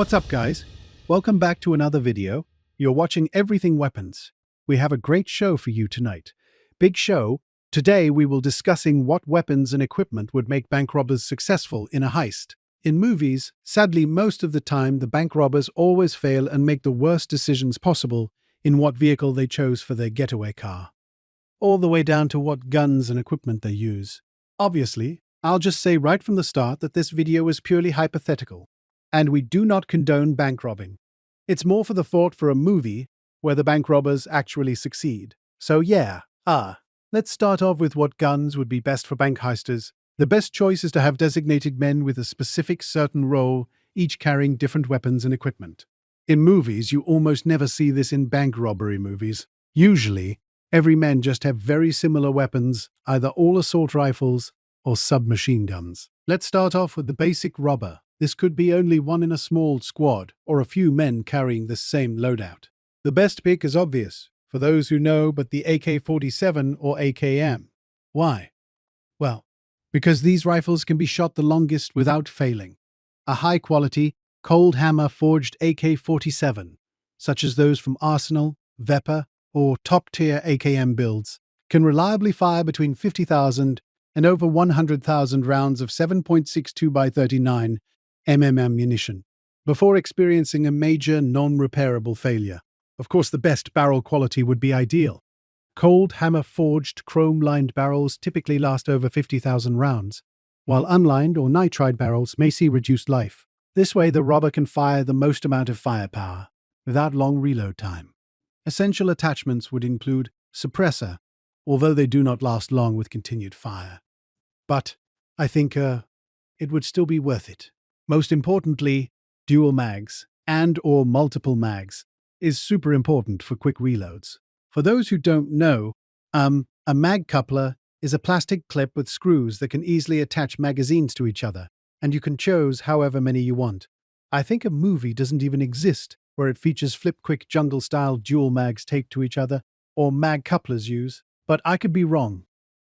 What's up, guys? Welcome back to another video. You're watching Everything Weapons. We have a great show for you tonight. Big show. Today we will discussing what weapons and equipment would make bank robbers successful in a heist. In movies, sadly most of the time the bank robbers always fail and make the worst decisions possible in what vehicle they chose for their getaway car. All the way down to what guns and equipment they use. Obviously, I'll just say right from the start that this video is purely hypothetical. And we do not condone bank robbing. It's more for the thought for a movie where the bank robbers actually succeed. So let's start off with what guns would be best for bank heisters. The best choice is to have designated men with a specific certain role, each carrying different weapons and equipment. In movies, you almost never see this in bank robbery movies. Usually, every man just have very similar weapons, either all assault rifles or submachine guns. Let's start off with the basic robber. This could be only one in a small squad, or a few men carrying the same loadout. The best pick is obvious, for those who know, but the AK-47 or AKM. Why? Well, because these rifles can be shot the longest without failing. A high-quality, cold hammer-forged AK-47, such as those from Arsenal, Vepr, or top-tier AKM builds, can reliably fire between 50,000 and over 100,000 rounds of 7.62 by 39 ammunition, before experiencing a major non-repairable failure. Of course, the best barrel quality would be ideal. Cold hammer-forged chrome-lined barrels typically last over 50,000 rounds, while unlined or nitride barrels may see reduced life. This way, the robber can fire the most amount of firepower, without long reload time. Essential attachments would include suppressor, although they do not last long with continued fire. But I think it would still be worth it. Most importantly, dual mags and/or multiple mags is super important for quick reloads. For those who don't know, a mag coupler is a plastic clip with screws that can easily attach magazines to each other, and you can choose however many you want. I think a movie doesn't even exist where it features flip-quick jungle-style dual mags taped to each other, or mag couplers use, but I could be wrong.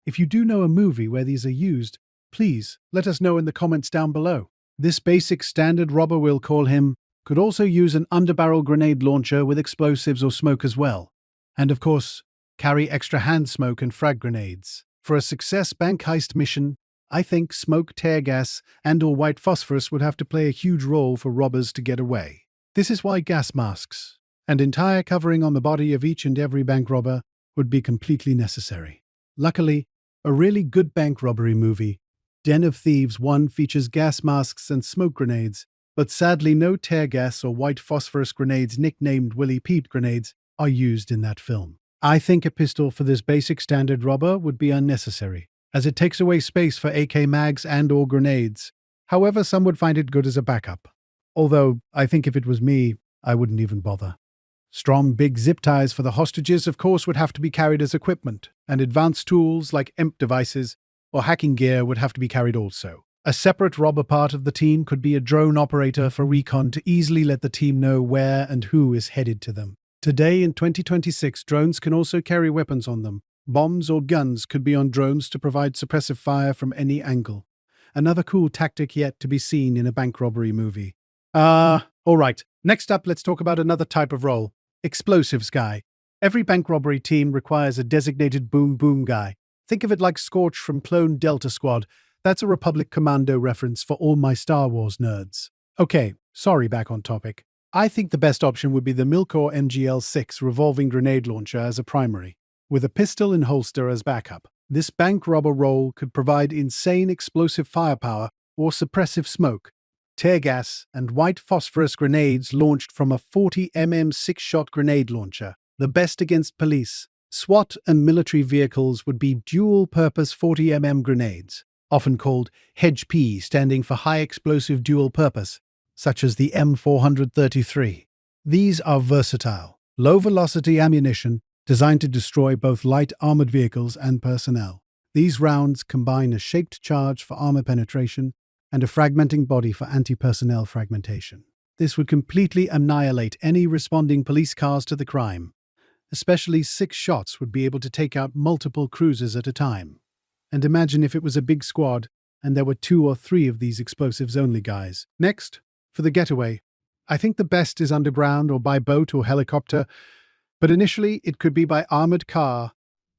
If you do know a movie where these are used, please let us know in the comments down below. This basic standard robber, we'll call him, could also use an underbarrel grenade launcher with explosives or smoke as well. And of course, carry extra hand smoke and frag grenades. For a success bank heist mission, I think smoke, tear gas, and/or white phosphorus would have to play a huge role for robbers to get away. This is why gas masks and entire covering on the body of each and every bank robber would be completely necessary. Luckily, a really good bank robbery movie, Den of Thieves 1, features gas masks and smoke grenades, but sadly no tear gas or white phosphorus grenades nicknamed Willie Pete grenades are used in that film. I think a pistol for this basic standard robber would be unnecessary, as it takes away space for AK mags and/or grenades. However, some would find it good as a backup. Although, I think if it was me, I wouldn't even bother. Strong big zip ties for the hostages, of course, would have to be carried as equipment, and advanced tools like EMP devices or hacking gear would have to be carried also. A separate robber part of the team could be a drone operator for recon to easily let the team know where and who is headed to them. Today in 2026, drones can also carry weapons on them. Bombs or guns could be on drones to provide suppressive fire from any angle. Another cool tactic yet to be seen in a bank robbery movie. Alright, next up let's talk about another type of role. Explosives guy. Every bank robbery team requires a designated boom guy. Think of it like Scorch from Clone Delta Squad. That's a Republic Commando reference for all my Star Wars nerds. Okay, sorry, back on topic. I think the best option would be the Milcor MGL-6 revolving grenade launcher as a primary, with a pistol and holster as backup. This bank robber role could provide insane explosive firepower or suppressive smoke, tear gas, and white phosphorus grenades launched from a 40mm 6-shot grenade launcher, the best against police. SWAT and military vehicles would be dual-purpose 40mm grenades, often called HEDGE-P, standing for High Explosive Dual Purpose, such as the M433. These are versatile, low-velocity ammunition designed to destroy both light armored vehicles and personnel. These rounds combine a shaped charge for armor penetration and a fragmenting body for anti-personnel fragmentation. This would completely annihilate any responding police cars to the crime. Especially 6 shots would be able to take out multiple cruisers at a time. And imagine if it was a big squad and there were 2 or 3 of these explosives only guys. Next, for the getaway, I think the best is underground or by boat or helicopter, but initially it could be by armored car.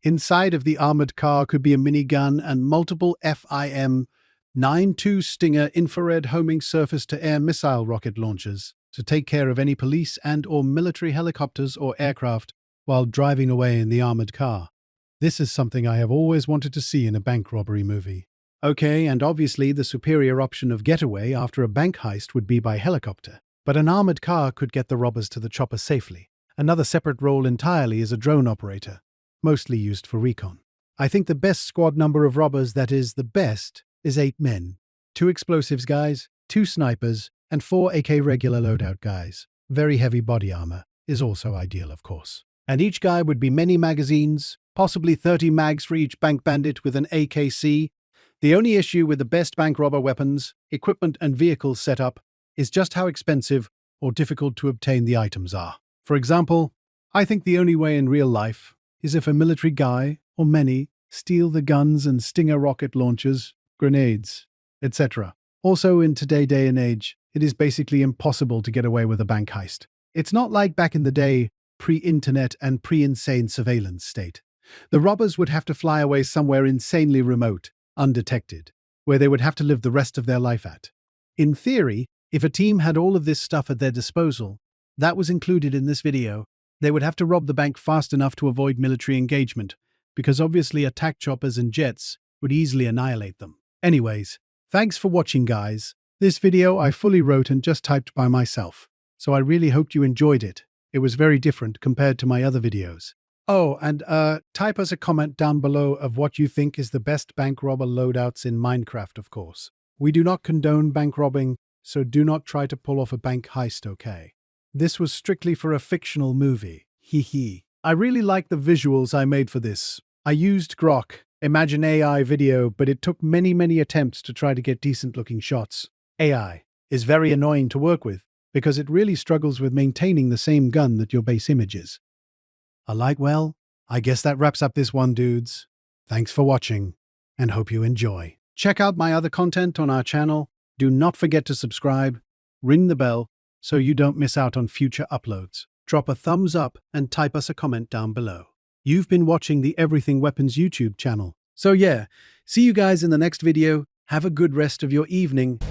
Inside of the armored car could be a minigun and multiple FIM-92 Stinger infrared homing surface-to-air missile rocket launchers to take care of any police and/or military helicopters or aircraft while driving away in the armored car. This is something I have always wanted to see in a bank robbery movie. Okay, and obviously the superior option of getaway after a bank heist would be by helicopter, but an armored car could get the robbers to the chopper safely. Another separate role entirely is a drone operator, mostly used for recon. I think the best squad number of robbers, that is, the best, is 8 men. 2 explosives guys, 2 snipers, and 4 AK regular loadout guys. Very heavy body armor is also ideal, of course. And each guy would be many magazines, possibly 30 mags for each bank bandit with an AKC. The only issue with the best bank robber weapons, equipment and vehicles setup is just how expensive or difficult to obtain the items are. For example, I think the only way in real life is if a military guy, or many, steal the guns and Stinger rocket launchers, grenades, etc. Also, in today's day and age, it is basically impossible to get away with a bank heist. It's not like back in the day, pre-internet and pre-insane surveillance state. The robbers would have to fly away somewhere insanely remote, undetected, where they would have to live the rest of their life at. In theory, if a team had all of this stuff at their disposal, that was included in this video, they would have to rob the bank fast enough to avoid military engagement, because obviously attack choppers and jets would easily annihilate them. Anyways, thanks for watching, guys. This video I fully wrote and just typed by myself, so I really hoped you enjoyed it. It was very different compared to my other videos. Oh, and type us a comment down below of what you think is the best bank robber loadouts in Minecraft, of course. We do not condone bank robbing, so do not try to pull off a bank heist, okay? This was strictly for a fictional movie. Hee hee. I really like the visuals I made for this. I used Grok, Imagine AI video, but it took many attempts to try to get decent-looking shots. AI is very annoying to work with because it really struggles with maintaining the same gun that your base image is. Well, I guess that wraps up this one, dudes. Thanks for watching, and hope you enjoy. Check out my other content on our channel. Do not forget to subscribe, ring the bell, so you don't miss out on future uploads. Drop a thumbs up and type us a comment down below. You've been watching the Everything Weapons YouTube channel. So yeah, see you guys in the next video. Have a good rest of your evening.